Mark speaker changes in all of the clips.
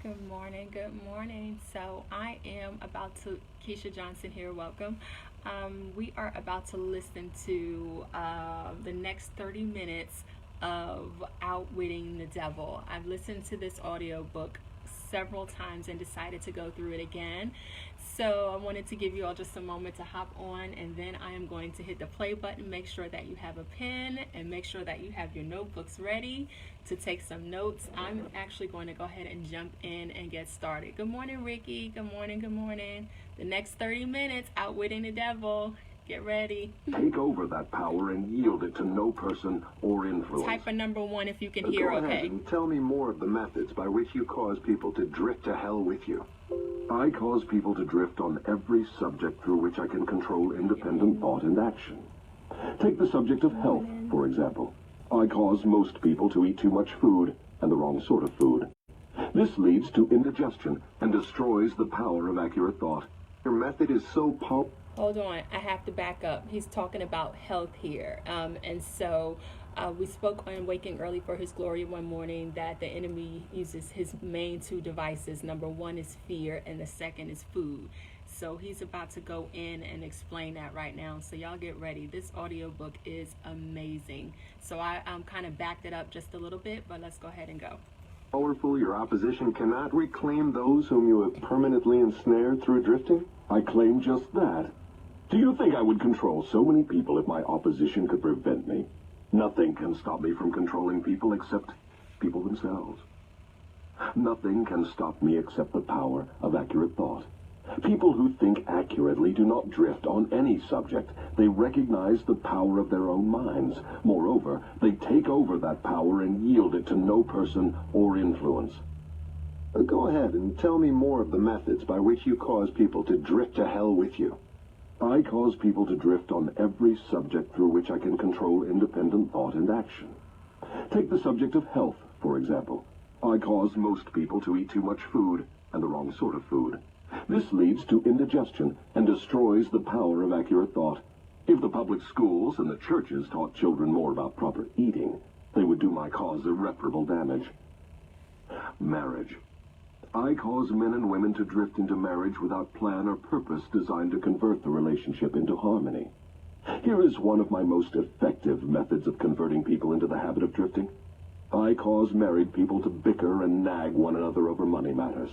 Speaker 1: Good morning. Good morning. So I am about to, Keisha Johnson here, welcome. We are about to listen to the next 30 minutes of Outwitting the Devil. I've listened to this audio book several times and decided to go through it again. So I wanted to give you all just a moment to hop on, and then I am going to hit the play button. Make sure that you have a pen and make sure that you have your notebooks ready to take some notes. I'm actually going to go ahead and jump in and get started. Good morning, Ricky. Good morning. Good morning. The next 30 minutes, Outwitting the Devil. Get ready.
Speaker 2: Take over that power and yield it to no person or influence.
Speaker 1: Type a number 1 if you can hear,
Speaker 2: Go ahead
Speaker 1: okay?
Speaker 2: and tell me more of the methods by which you cause people to drift to hell with you. I cause people to drift on every subject through which I can control independent thought and action. Take the subject of health, for example. I cause most people to eat too much food, and the wrong sort of food. This leads to indigestion and destroys the power of accurate thought. Your method is so powerful.
Speaker 1: Hold on, I have to back up. He's talking about health here. And so we spoke on Waking Early for His Glory one morning that the enemy uses his main 2 devices. Number 1 is fear, and the second is food. So he's about to go in and explain that right now. So y'all get ready. This audiobook is amazing. So I kind of backed it up just a little bit, but let's go ahead and go.
Speaker 2: Powerful, your opposition cannot reclaim those whom you have permanently ensnared through drifting? I claim just that. Do you think I would control so many people if my opposition could prevent me? Nothing can stop me from controlling people except people themselves. Nothing can stop me except the power of accurate thought. People who think accurately do not drift on any subject. They recognize the power of their own minds. Moreover, they take over that power and yield it to no person or influence. Go ahead and tell me more of the methods by which you cause people to drift to hell with you. I cause people to drift on every subject through which I can control independent thought and action. Take the subject of health, for example. I cause most people to eat too much food, and the wrong sort of food. This leads to indigestion and destroys the power of accurate thought. If the public schools and the churches taught children more about proper eating, they would do my cause irreparable damage. Marriage. I cause men and women to drift into marriage without plan or purpose designed to convert the relationship into harmony. Here is one of my most effective methods of converting people into the habit of drifting. I cause married people to bicker and nag one another over money matters.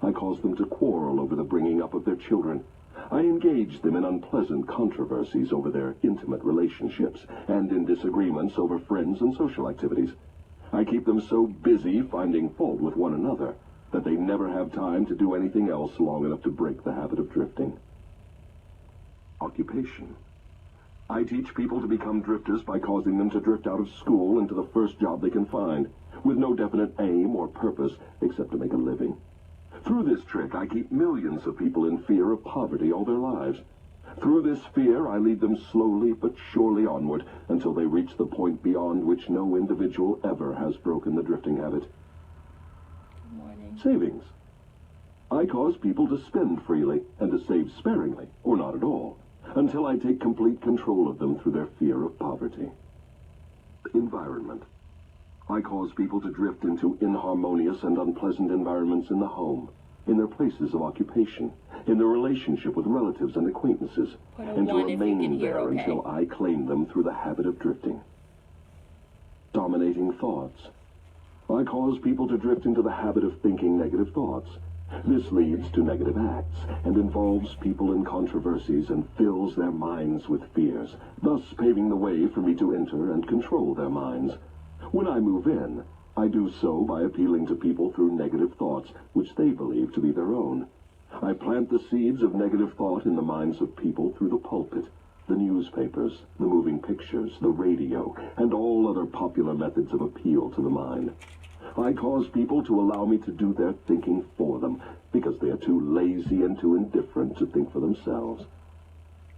Speaker 2: I cause them to quarrel over the bringing up of their children. I engage them in unpleasant controversies over their intimate relationships and in disagreements over friends and social activities. I keep them so busy finding fault with one another that they never have time to do anything else long enough to break the habit of drifting. Occupation. I teach people to become drifters by causing them to drift out of school into the first job they can find, with no definite aim or purpose except to make a living. Through this trick, I keep millions of people in fear of poverty all their lives. Through this fear, I lead them slowly but surely onward until they reach the point beyond which no individual ever has broken the drifting habit. Savings. I cause people to spend freely and to save sparingly, or not at all, until I take complete control of them through their fear of poverty. Environment. I cause people to drift into inharmonious and unpleasant environments in the home, in their places of occupation, in their relationship with relatives and acquaintances, and to remain there until I claim them through the habit of drifting. Dominating thoughts. I cause people to drift into the habit of thinking negative thoughts. This leads to negative acts and involves people in controversies and fills their minds with fears, thus paving the way for me to enter and control their minds. When I move in, I do so by appealing to people through negative thoughts, which they believe to be their own. I plant the seeds of negative thought in the minds of people through the pulpit, the newspapers, the moving pictures, the radio, and all other popular methods of appeal to the mind. I cause people to allow me to do their thinking for them, because they are too lazy and too indifferent to think for themselves.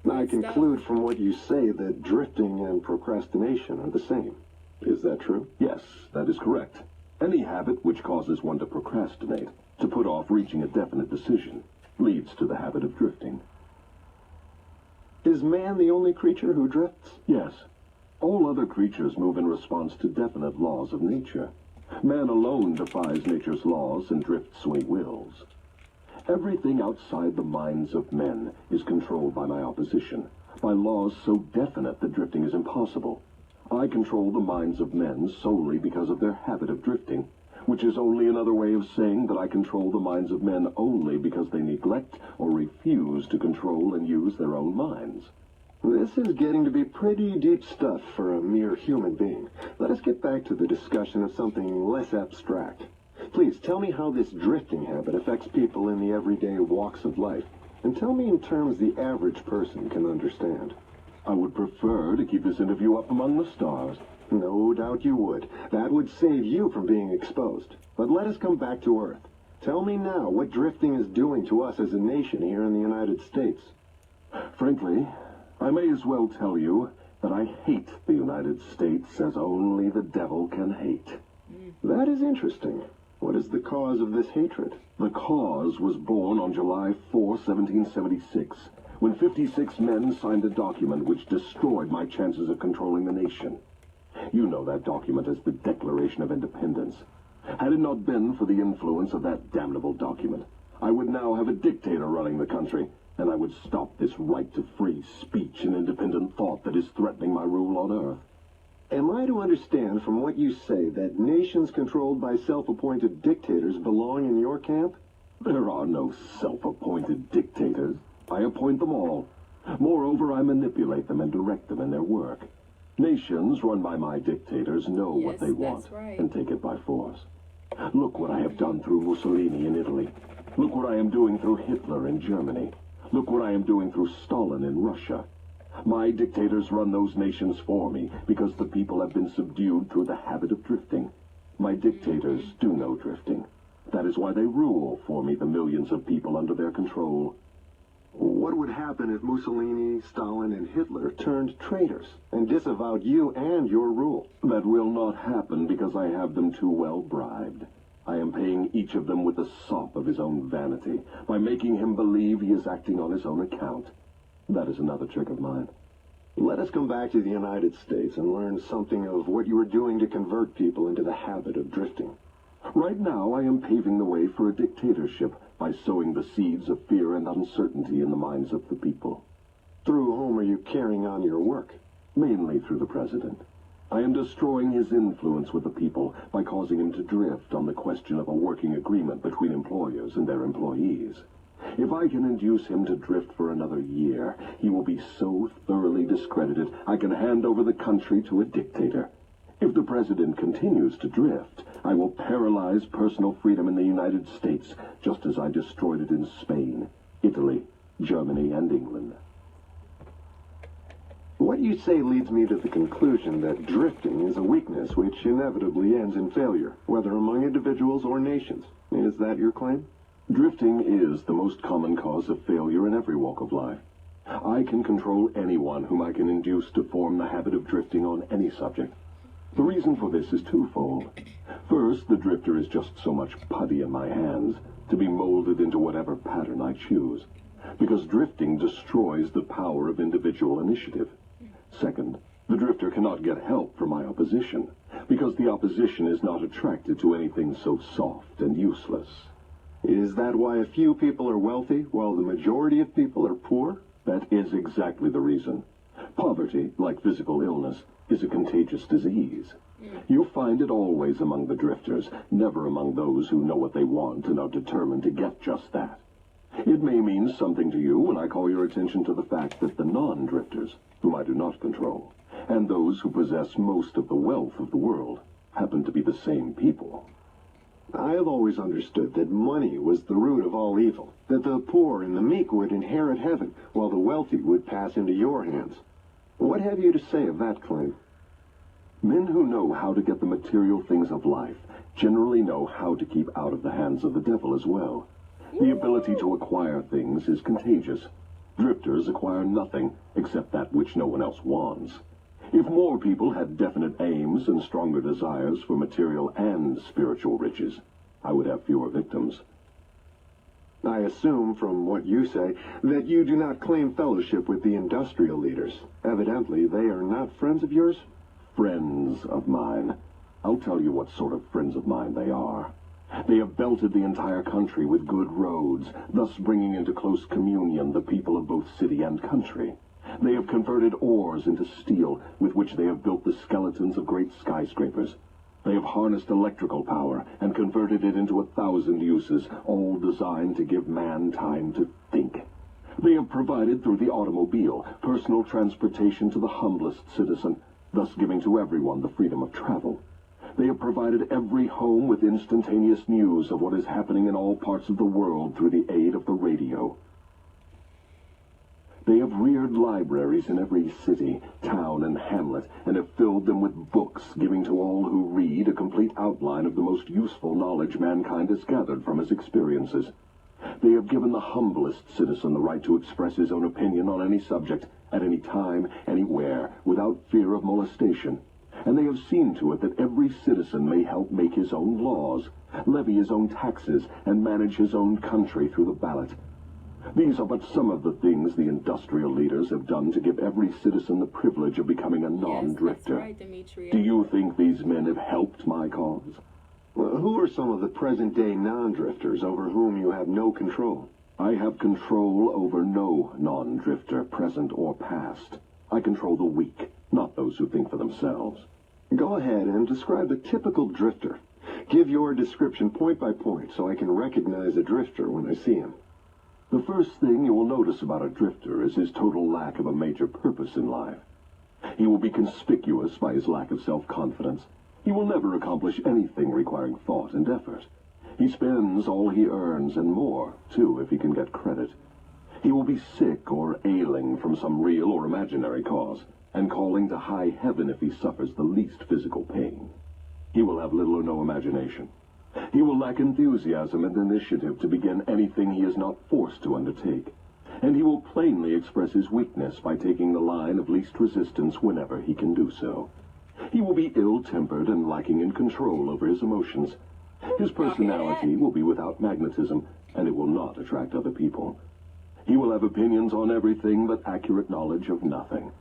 Speaker 2: I conclude from what you say that drifting and procrastination are the same. Is that true? Yes, that is correct. Any habit which causes one to procrastinate, to put off reaching a definite decision, leads to the habit of drifting. Is man the only creature who drifts? Yes. All other creatures move in response to definite laws of nature. Man alone defies nature's laws and drifts when he wills. Everything outside the minds of men is controlled by my opposition, by laws so definite that drifting is impossible. I control the minds of men solely because of their habit of drifting, which is only another way of saying that I control the minds of men only because they neglect or refuse to control and use their own minds.
Speaker 3: This is getting to be pretty deep stuff for a mere human being. Let us get back to the discussion of something less abstract. Please tell me how this drifting habit affects people in the everyday walks of life, and tell me in terms the average person can understand.
Speaker 2: I would prefer to keep this interview up among the stars.
Speaker 3: No doubt you would. That would save you from being exposed. But let us come back to Earth. Tell me now what drifting is doing to us as a nation here in the United States.
Speaker 2: Frankly, I may as well tell you that I hate the United States as only the devil can hate.
Speaker 3: That is interesting. What is the cause of this hatred?
Speaker 2: The cause was born on July 4, 1776, when 56 men signed a document which destroyed my chances of controlling the nation. You know that document as the Declaration of Independence. Had it not been for the influence of that damnable document, I would now have a dictator running the country, and I would stop this right to free speech and independent thought that is threatening my rule on Earth.
Speaker 3: Am I to understand from what you say that nations controlled by self-appointed dictators belong in your camp?
Speaker 2: There are no self-appointed dictators. I appoint them all. Moreover, I manipulate them and direct them in their work. Nations run by my dictators know what they want and take it by force. Look what I have done through Mussolini in Italy. Look what I am doing through Hitler in Germany. Look what I am doing through Stalin in Russia. My dictators run those nations for me because the people have been subdued through the habit of drifting. My dictators do no drifting. That is why they rule for me the millions of people under their control.
Speaker 3: What would happen if Mussolini, Stalin, and Hitler turned traitors and disavowed you and your rule?
Speaker 2: That will not happen because I have them too well bribed. I am paying each of them with the sop of his own vanity, by making him believe he is acting on his own account. That is another trick of mine.
Speaker 3: Let us come back to the United States and learn something of what you are doing to convert people into the habit of drifting.
Speaker 2: Right now, I am paving the way for a dictatorship by sowing the seeds of fear and uncertainty in the minds of the people.
Speaker 3: Through whom are you carrying on your work?
Speaker 2: Mainly through the president. I am destroying his influence with the people by causing him to drift on the question of a working agreement between employers and their employees. If I can induce him to drift for another year, he will be so thoroughly discredited I can hand over the country to a dictator. If the president continues to drift, I will paralyze personal freedom in the United States, just as I destroyed it in Spain, Italy, Germany, and England.
Speaker 3: What you say leads me to the conclusion that drifting is a weakness which inevitably ends in failure, whether among individuals or nations. Is that your claim?
Speaker 2: Drifting is the most common cause of failure in every walk of life. I can control anyone whom I can induce to form the habit of drifting on any subject. The reason for this is twofold. First, the drifter is just so much putty in my hands to be molded into whatever pattern I choose, because drifting destroys the power of individual initiative. Second, the drifter cannot get help from my opposition, because the opposition is not attracted to anything so soft and useless.
Speaker 3: Is that why a few people are wealthy while the majority of people are poor?
Speaker 2: That is exactly the reason. Poverty, like physical illness, is a contagious disease. You find it always among the drifters, never among those who know what they want and are determined to get just that. It may mean something to you when I call your attention to the fact that the non-drifters, whom I do not control, and those who possess most of the wealth of the world, happen to be the same people.
Speaker 3: I have always understood that money was the root of all evil, that the poor and the meek would inherit heaven, while the wealthy would pass into your hands. What have you to say of that claim?
Speaker 2: Men who know how to get the material things of life generally know how to keep out of the hands of the devil as well. The ability to acquire things is contagious. Drifters acquire nothing except that which no one else wants. If more people had definite aims and stronger desires for material and spiritual riches, I would have fewer victims.
Speaker 3: I assume from what you say that you do not claim fellowship with the industrial leaders. Evidently, they are not friends of yours?
Speaker 2: Friends of mine. I'll tell you what sort of friends of mine they are. They have belted the entire country with good roads, thus bringing into close communion the people of both city and country. They have converted ores into steel, with which they have built the skeletons of great skyscrapers. They have harnessed electrical power and converted it into 1,000 uses, all designed to give man time to think. They have provided through the automobile personal transportation to the humblest citizen, thus giving to everyone the freedom of travel. They have provided every home with instantaneous news of what is happening in all parts of the world through the aid of the radio. They have reared libraries in every city, town, and hamlet, and have filled them with books, giving to all who read a complete outline of the most useful knowledge mankind has gathered from his experiences. They have given the humblest citizen the right to express his own opinion on any subject, at any time, anywhere, without fear of molestation. And they have seen to it that every citizen may help make his own laws, levy his own taxes, and manage his own country through the ballot. These are but some of the things the industrial leaders have done to give every citizen the privilege of becoming a nondrifter.
Speaker 1: Yes, that's right, Demetria.
Speaker 2: Do you think these men have helped my cause?
Speaker 3: Well, who are some of the present-day non-drifters over whom you have no control?
Speaker 2: I have control over no non-drifter, present or past. I control the weak, not those who think for themselves.
Speaker 3: Go ahead and describe a typical drifter. Give your description point by point so I can recognize a drifter when I see him.
Speaker 2: The first thing you will notice about a drifter is his total lack of a major purpose in life. He will be conspicuous by his lack of self-confidence. He will never accomplish anything requiring thought and effort. He spends all he earns and more, too, if he can get credit. He will be sick or ailing from some real or imaginary cause, and calling to high heaven if he suffers the least physical pain. He will have little or no imagination. He will lack enthusiasm and initiative to begin anything he is not forced to undertake. And he will plainly express his weakness by taking the line of least resistance whenever he can do so. He will be ill-tempered and lacking in control over his emotions. His personality will be without magnetism, and it will not attract other people. He will have opinions on everything but accurate knowledge of nothing.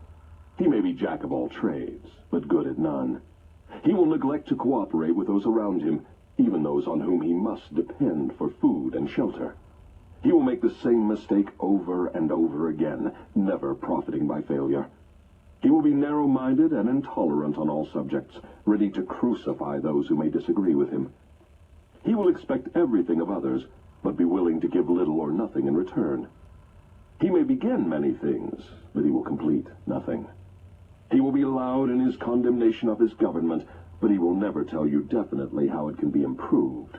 Speaker 2: He may be jack of all trades, but good at none. He will neglect to cooperate with those around him, even those on whom he must depend for food and shelter. He will make the same mistake over and over again, never profiting by failure. He will be narrow-minded and intolerant on all subjects, ready to crucify those who may disagree with him. He will expect everything of others, but be willing to give little or nothing in return. He may begin many things, but he will complete nothing. He will be loud in his condemnation of his government, but he will never tell you definitely how it can be improved.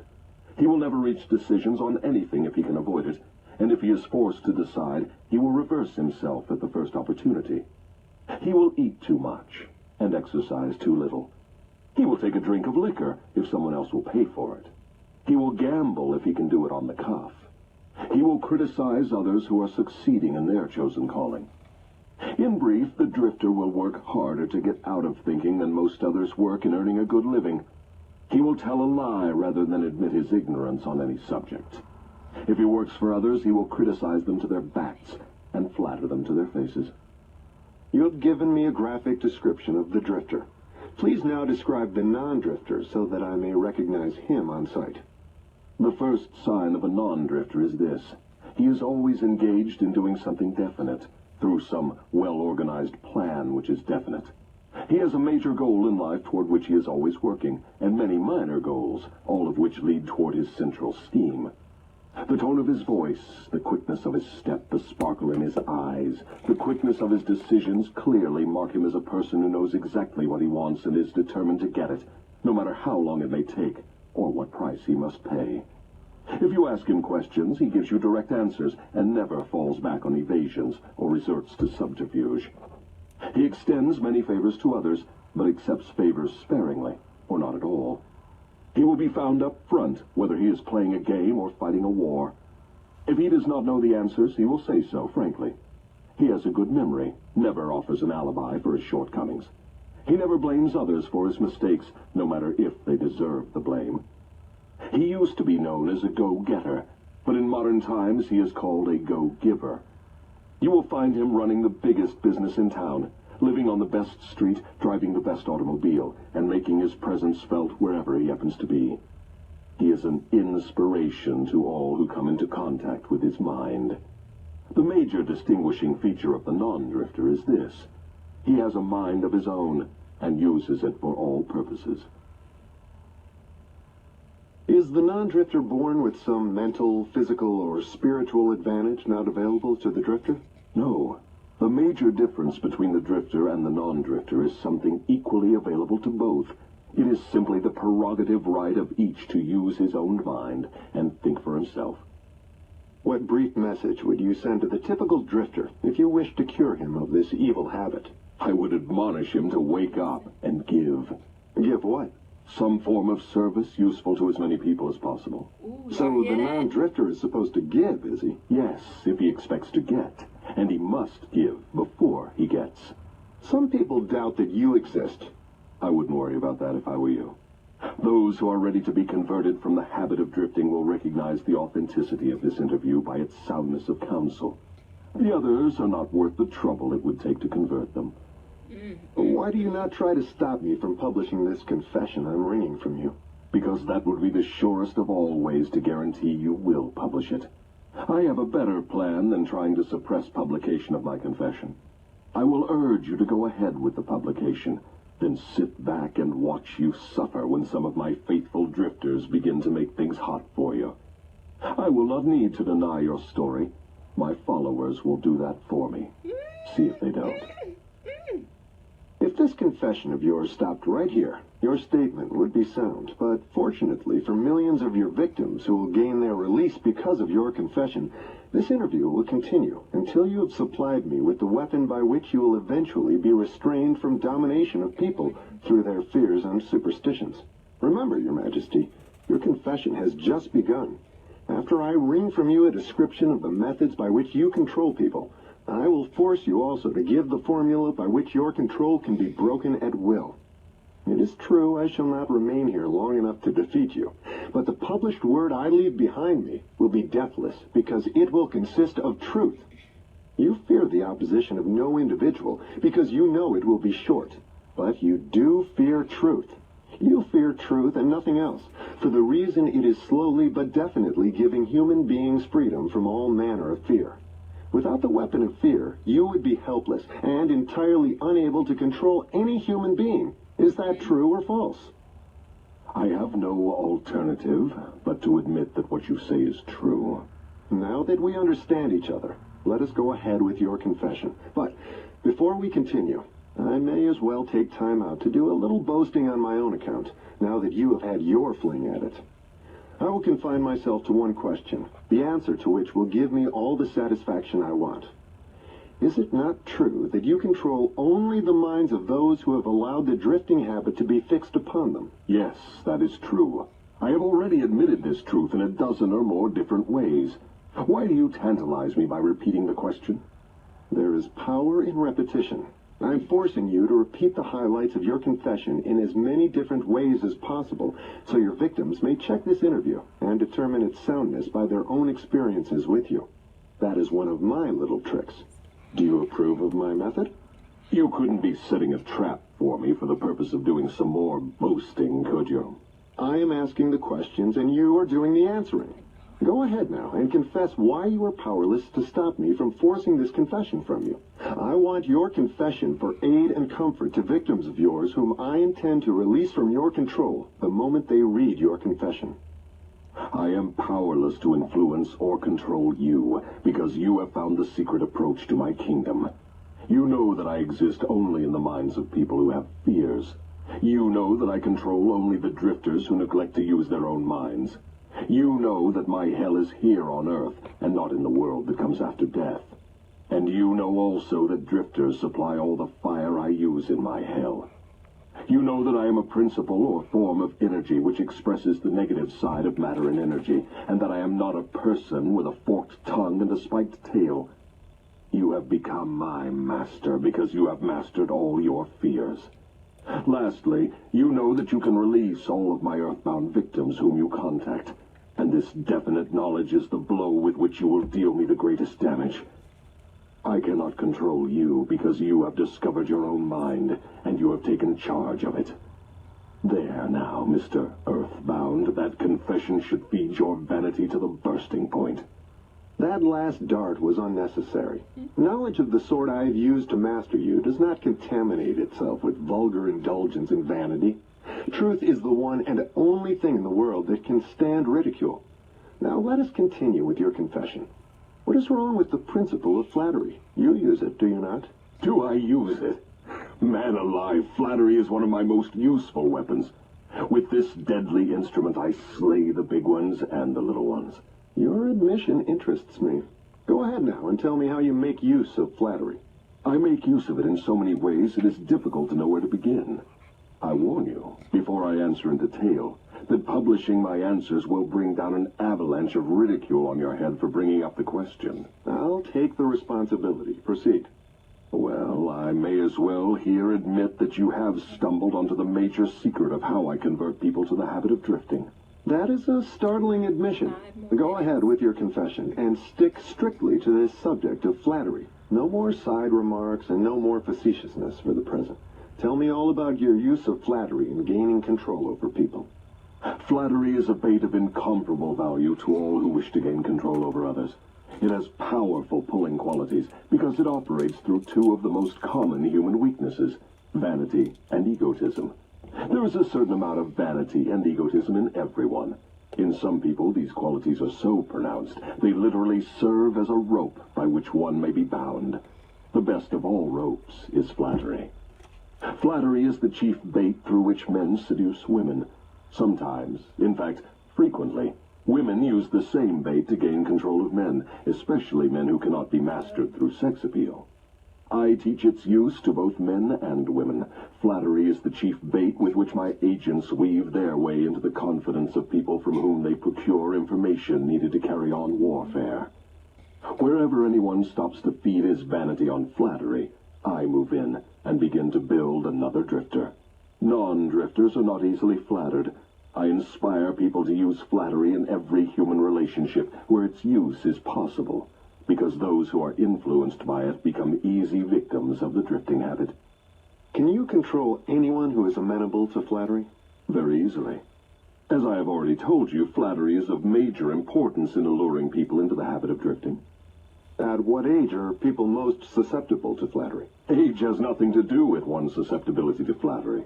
Speaker 2: He will never reach decisions on anything if he can avoid it, and if he is forced to decide, he will reverse himself at the first opportunity. He will eat too much and exercise too little. He will take a drink of liquor if someone else will pay for it. He will gamble if he can do it on the cuff. He will criticize others who are succeeding in their chosen calling. In brief, the drifter will work harder to get out of thinking than most others work in earning a good living. He will tell a lie rather than admit his ignorance on any subject. If he works for others, he will criticize them to their backs and flatter them to their faces.
Speaker 3: You have given me a graphic description of the drifter. Please now describe the non-drifter so that I may recognize him on sight.
Speaker 2: The first sign of a non-drifter is this. He is always engaged in doing something definite, through some well-organized plan which is definite. He has a major goal in life toward which he is always working, and many minor goals, all of which lead toward his central scheme. The tone of his voice, the quickness of his step, the sparkle in his eyes, the quickness of his decisions clearly mark him as a person who knows exactly what he wants and is determined to get it, no matter how long it may take, or what price he must pay. If you ask him questions, he gives you direct answers and never falls back on evasions or resorts to subterfuge. He extends many favors to others, but accepts favors sparingly, or not at all. He will be found up front, whether he is playing a game or fighting a war. If he does not know the answers, he will say so, frankly. He has a good memory, never offers an alibi for his shortcomings. He never blames others for his mistakes, no matter if they deserve the blame. He used to be known as a go-getter, but in modern times he is called a go-giver. You will find him running the biggest business in town, living on the best street, driving the best automobile, and making his presence felt wherever he happens to be. He is an inspiration to all who come into contact with his mind. The major distinguishing feature of the non-drifter is this: he has a mind of his own and uses it for all purposes.
Speaker 3: Is the non-drifter born with some mental, physical, or spiritual advantage not available to the drifter?
Speaker 2: No. The major difference between the drifter and the non-drifter is something equally available to both. It is simply the prerogative right of each to use his own mind and think for himself.
Speaker 3: What brief message would you send to the typical drifter if you wished to cure him of this evil habit?
Speaker 2: I would admonish him to wake up and give.
Speaker 3: Give what?
Speaker 2: Some form of service useful to as many people as possible.
Speaker 1: Ooh,
Speaker 3: So
Speaker 1: y'all
Speaker 3: the
Speaker 1: hear that?
Speaker 3: non-drifter is supposed to give, is he?
Speaker 2: Yes, if he expects to get. And he must give before he gets.
Speaker 3: Some people doubt that you exist.
Speaker 2: I wouldn't worry about that if I were you. Those who are ready to be converted from the habit of drifting will recognize the authenticity of this interview by its soundness of counsel. The others are not worth the trouble it would take to convert them.
Speaker 3: Why do you not try to stop me from publishing this confession I'm wringing from you?
Speaker 2: Because that would be the surest of all ways to guarantee you will publish it. I have a better plan than trying to suppress publication of my confession. I will urge you to go ahead with the publication, then sit back and watch you suffer when some of my faithful drifters begin to make things hot for you. I will not need to deny your story. My followers will do that for me. See if they don't.
Speaker 3: If this confession of yours stopped right here, your statement would be sound. But fortunately for millions of your victims who will gain their release because of your confession, this interview will continue until you have supplied me with the weapon by which you will eventually be restrained from domination of people through their fears and superstitions. Remember, Your Majesty, your confession has just begun. After I wring from you a description of the methods by which you control people, I will force you also to give the formula by which your control can be broken at will. It is true I shall not remain here long enough to defeat you, but the published word I leave behind me will be deathless because it will consist of truth. You fear the opposition of no individual because you know it will be short, but you do fear truth. You fear truth and nothing else, for the reason it is slowly but definitely giving human beings freedom from all manner of fear. Without the weapon of fear, you would be helpless and entirely unable to control any human being. Is that true or false?
Speaker 2: I have no alternative but to admit that what you say is true.
Speaker 3: Now that we understand each other, let us go ahead with your confession. But before we continue, I may as well take time out to do a little boasting on my own account, now that you have had your fling at it. I will confine myself to one question, the answer to which will give me all the satisfaction I want. Is it not true that you control only the minds of those who have allowed the drifting habit to be fixed upon them?
Speaker 2: Yes, that is true. I have already admitted this truth in a dozen or more different ways. Why do you tantalize me by repeating the question?
Speaker 3: There is power in repetition. I'm forcing you to repeat the highlights of your confession in as many different ways as possible, so your victims may check this interview and determine its soundness by their own experiences with you. That is one of my little tricks. Do you approve of my method?
Speaker 2: You couldn't be setting a trap for me for the purpose of doing some more boasting, could you?
Speaker 3: I am asking the questions and you are doing the answering. Go ahead now and confess why you are powerless to stop me from forcing this confession from you. I want your confession for aid and comfort to victims of yours whom I intend to release from your control the moment they read your confession.
Speaker 2: I am powerless to influence or control you because you have found the secret approach to my kingdom. You know that I exist only in the minds of people who have fears. You know that I control only the drifters who neglect to use their own minds. You know that my hell is here on Earth and not in the world that comes after death. And you know also that drifters supply all the fire I use in my hell. You know that I am a principle or form of energy which expresses the negative side of matter and energy, and that I am not a person with a forked tongue and a spiked tail. You have become my master because you have mastered all your fears. Lastly, you know that you can release all of my earthbound victims whom you contact, and this definite knowledge is the blow with which you will deal me the greatest damage. I cannot control you because you have discovered your own mind, and you have taken charge of it. There now, Mr. Earthbound, that confession should feed your vanity to the bursting point.
Speaker 3: That last dart was unnecessary. Knowledge of the sort I have used to master you does not contaminate itself with vulgar indulgence and vanity. Truth is the one and only thing in the world that can stand ridicule. Now let us continue with your confession. What is wrong with the principle of flattery? You use it, do you not?
Speaker 2: Do I use it? Man alive, flattery is one of my most useful weapons. With this deadly instrument, I slay the big ones and the little ones.
Speaker 3: Your admission interests me. Go ahead now and tell me how you make use of flattery.
Speaker 2: I make use of it in so many ways it is difficult to know where to begin. I warn you, before I answer in detail, that publishing my answers will bring down an avalanche of ridicule on your head for bringing up the question.
Speaker 3: I'll take the responsibility. Proceed.
Speaker 2: Well, I may as well here admit that you have stumbled onto the major secret of how I convert people to the habit of drifting.
Speaker 3: That is a startling admission. Go ahead with your confession, and stick strictly to this subject of flattery. No more side remarks and no more facetiousness for the present. Tell me all about your use of flattery in gaining control over people.
Speaker 2: Flattery is a bait of incomparable value to all who wish to gain control over others. It has powerful pulling qualities because it operates through two of the most common human weaknesses, vanity and egotism. There is a certain amount of vanity and egotism in everyone. In some people, these qualities are so pronounced, they literally serve as a rope by which one may be bound. The best of all ropes is flattery. Flattery is the chief bait through which men seduce women. Sometimes, in fact, frequently, women use the same bait to gain control of men, especially men who cannot be mastered through sex appeal. I teach its use to both men and women. Flattery is the chief bait with which my agents weave their way into the confidence of people from whom they procure information needed to carry on warfare. Wherever anyone stops to feed his vanity on flattery, I move in and begin to build another drifter. Non-drifters are not easily flattered. I inspire people to use flattery in every human relationship where its use is possible, because those who are influenced by it become easy victims of the drifting habit.
Speaker 3: Can you control anyone who is amenable to flattery?
Speaker 2: Very easily. As I have already told you, flattery is of major importance in alluring people into the habit of drifting.
Speaker 3: At what age are people most susceptible to flattery?
Speaker 2: Age has nothing to do with one's susceptibility to flattery.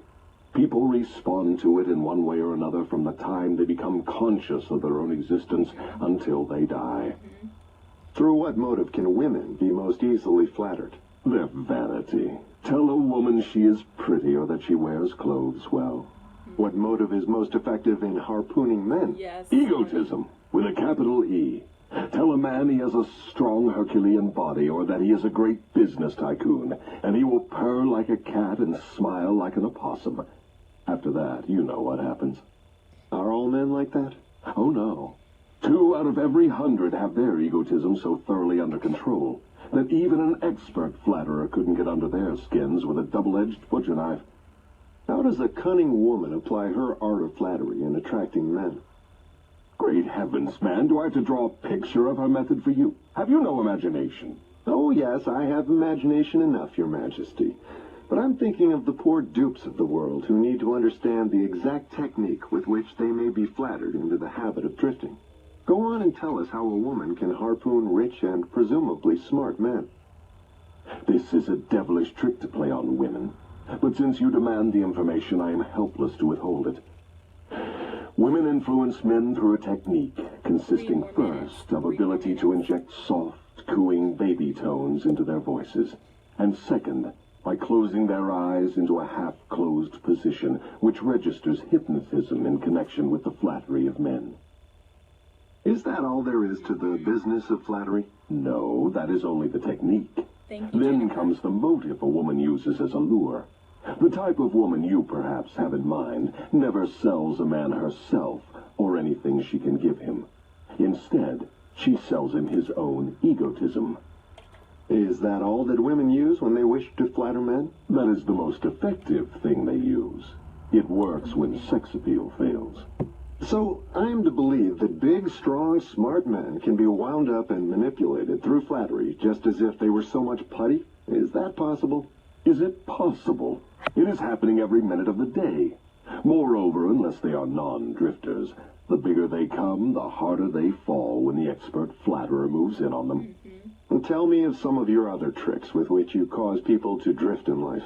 Speaker 2: People respond to it in one way or another from the time they become conscious of their own existence until they die.
Speaker 3: Through what motive can women be most easily flattered?
Speaker 2: Their vanity. Tell a woman she is pretty or that she wears clothes well.
Speaker 3: What motive is most effective in harpooning men?
Speaker 1: Yes.
Speaker 2: Egotism, with a capital E. Tell a man he has a strong Herculean body or that he is a great business tycoon, and he will purr like a cat and smile like an opossum. After that, you know what happens.
Speaker 3: Are all men like that?
Speaker 2: Oh, no. 2 out of every 100 have their egotism so thoroughly under control that even an expert flatterer couldn't get under their skins with a double-edged butcher knife.
Speaker 3: How does a cunning woman apply her art of flattery in attracting men?
Speaker 2: Great heavens, man, do I have to draw a picture of her method for you? Have you no imagination?
Speaker 3: Oh, yes, I have imagination enough, Your Majesty. But I'm thinking of the poor dupes of the world who need to understand the exact technique with which they may be flattered into the habit of drifting. Go on and tell us how a woman can harpoon rich and presumably smart men.
Speaker 2: This is a devilish trick to play on women. But since you demand the information, I am helpless to withhold it. Women influence men through a technique consisting first of ability to inject soft, cooing baby tones into their voices, and second, by closing their eyes into a half-closed position, which registers hypnotism in connection with the flattery of men.
Speaker 3: Is that all there is to the business of flattery?
Speaker 2: No, that is only the technique.
Speaker 1: Thank you,
Speaker 2: Then
Speaker 1: Jennifer.
Speaker 2: comes the motive a woman uses as a lure. The type of woman you perhaps have in mind never sells a man herself or anything she can give him. Instead, she sells him his own egotism.
Speaker 3: Is that all that women use when they wish to flatter men?
Speaker 2: That is the most effective thing they use. It works when sex appeal fails.
Speaker 3: So, I'm to believe that big, strong, smart men can be wound up and manipulated through flattery just as if they were so much putty? Is that possible?
Speaker 2: Is it possible? It is happening every minute of the day. Moreover, unless they are non-drifters, the bigger they come, the harder they fall when the expert flatterer moves in on them.
Speaker 3: And tell me of some of your other tricks with which you cause people to drift in life.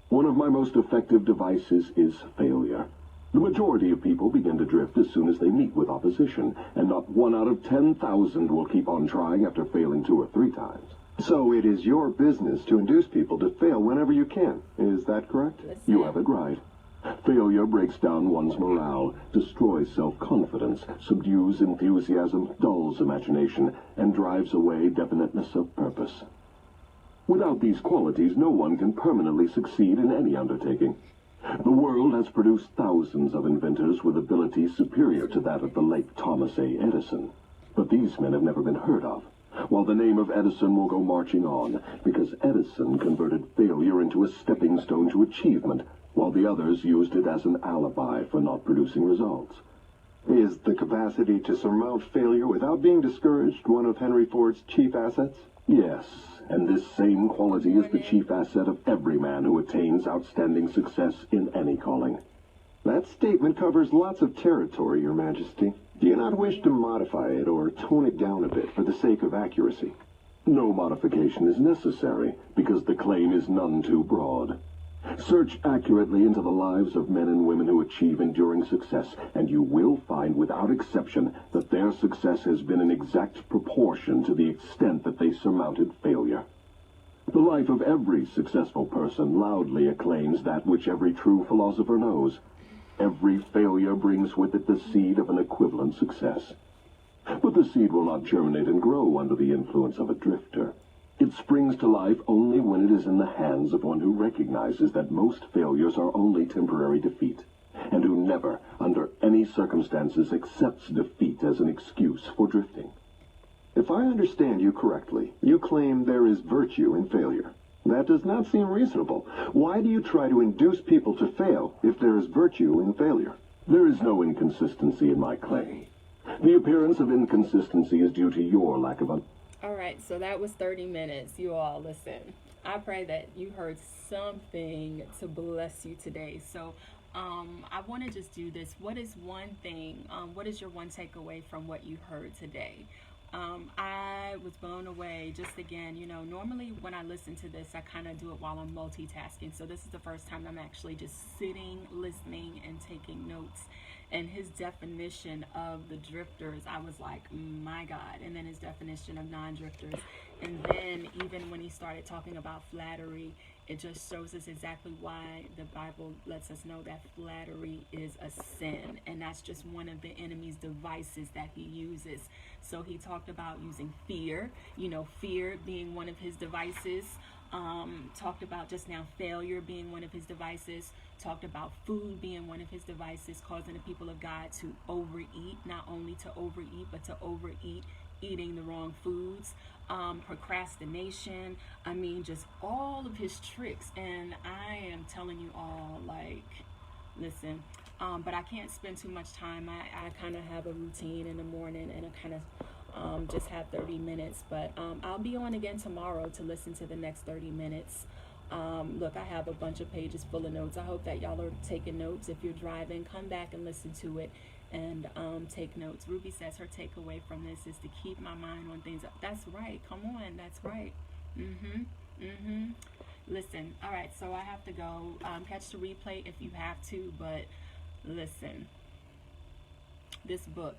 Speaker 2: One of my most effective devices is failure. The majority of people begin to drift as soon as they meet with opposition, and not 1 out of 10,000 will keep on trying after failing 2 or 3 times.
Speaker 3: So it is your business to induce people to fail whenever you can. Is that correct?
Speaker 2: You have it right. Failure breaks down one's morale, destroys self-confidence, subdues enthusiasm, dulls imagination, and drives away definiteness of purpose. Without these qualities, no one can permanently succeed in any undertaking. The world has produced thousands of inventors with abilities superior to that of the late Thomas A. Edison. But these men have never been heard of, while the name of Edison will go marching on, because Edison converted failure into a stepping stone to achievement, while the others used it as an alibi for not producing results.
Speaker 3: Is the capacity to surmount failure without being discouraged one of Henry Ford's chief assets?
Speaker 2: Yes, and this same quality is the chief asset of every man who attains outstanding success in any calling.
Speaker 3: That statement covers lots of territory, Your Majesty. Do you not wish to modify it or tone it down a bit for the sake of accuracy?
Speaker 2: No modification is necessary, because the claim is none too broad. Search accurately into the lives of men and women who achieve enduring success, and you will find without exception that their success has been in exact proportion to the extent that they surmounted failure. The life of every successful person loudly acclaims that which every true philosopher knows. Every failure brings with it the seed of an equivalent success. But the seed will not germinate and grow under the influence of a drifter. It springs to life only when it is in the hands of one who recognizes that most failures are only temporary defeat, and who never, under any circumstances, accepts defeat as an excuse for drifting.
Speaker 3: If I understand you correctly, you claim there is virtue in failure. That does not seem reasonable. Why do you try to induce people to fail if there is virtue in failure?
Speaker 2: There is no inconsistency in my claim. The appearance of inconsistency is due to your lack of
Speaker 1: All right, so that was 30 minutes. You all listen. I pray that you heard something to bless you today. So I want to just do this. What is one thing, what is your one takeaway from what you heard today? I was blown away. Just again, normally when I listen to this, I kind of do it while I'm multitasking. So this is the first time I'm actually just sitting, listening, and taking notes. And his definition of the drifters, I was like, my God. And then his definition of non-drifters. And then even when he started talking about flattery, it just shows us exactly why the Bible lets us know that flattery is a sin. And that's just one of the enemy's devices that he uses. So he talked about using fear, fear being one of his devices. Talked about just now failure being one of his devices. Talked about food being one of his devices, causing the people of God to overeat, not only to overeat, but to overeat, eating the wrong foods, procrastination. I mean, just all of his tricks. And I am telling you all, listen, but I can't spend too much time. I kind of have a routine in the morning, and I kind of just have 30 minutes, but I'll be on again tomorrow to listen to the next 30 minutes. Look, I have a bunch of pages full of notes. I hope that y'all are taking notes. If you're driving, come back and listen to it and take notes. Ruby says her takeaway from this is to keep my mind on things. That's right. Come on. That's right. Listen. All right. So I have to go. Catch the replay if you have to. But listen. This book,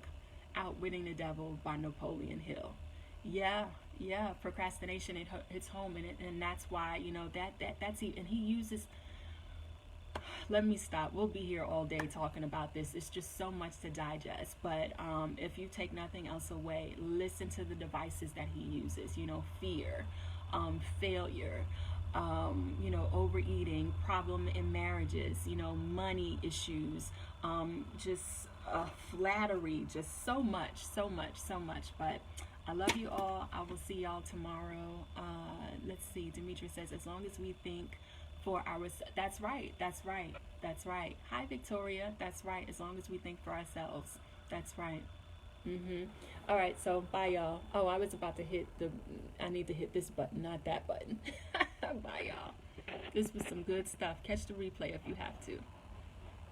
Speaker 1: Outwitting the Devil by Napoleon Hill. Yeah, procrastination, it hits home in it, and that's why, that's and he uses, let me stop. We'll be here all day talking about this. It's just so much to digest, but if you take nothing else away, listen to the devices that he uses, fear, failure, overeating, problem in marriages, money issues, just flattery, just so much, but I love you all. I will see y'all tomorrow. Let's see. Demetria says, as long as we think for our. That's right. That's right. That's right. Hi, Victoria. That's right. As long as we think for ourselves. That's right. All right. So bye, y'all. Oh, I was about to hit the. I need to hit this button, not that button. Bye, y'all. This was some good stuff. Catch the replay if you have to.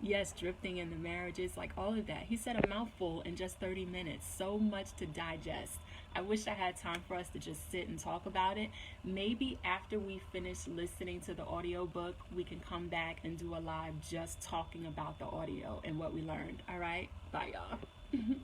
Speaker 1: Yes, drifting in the marriages, like all of that. He said a mouthful in just 30 minutes. So much to digest. I wish I had time for us to just sit and talk about it. Maybe after we finish listening to the audiobook, we can come back and do a live just talking about the audio and what we learned. All right? Bye, y'all.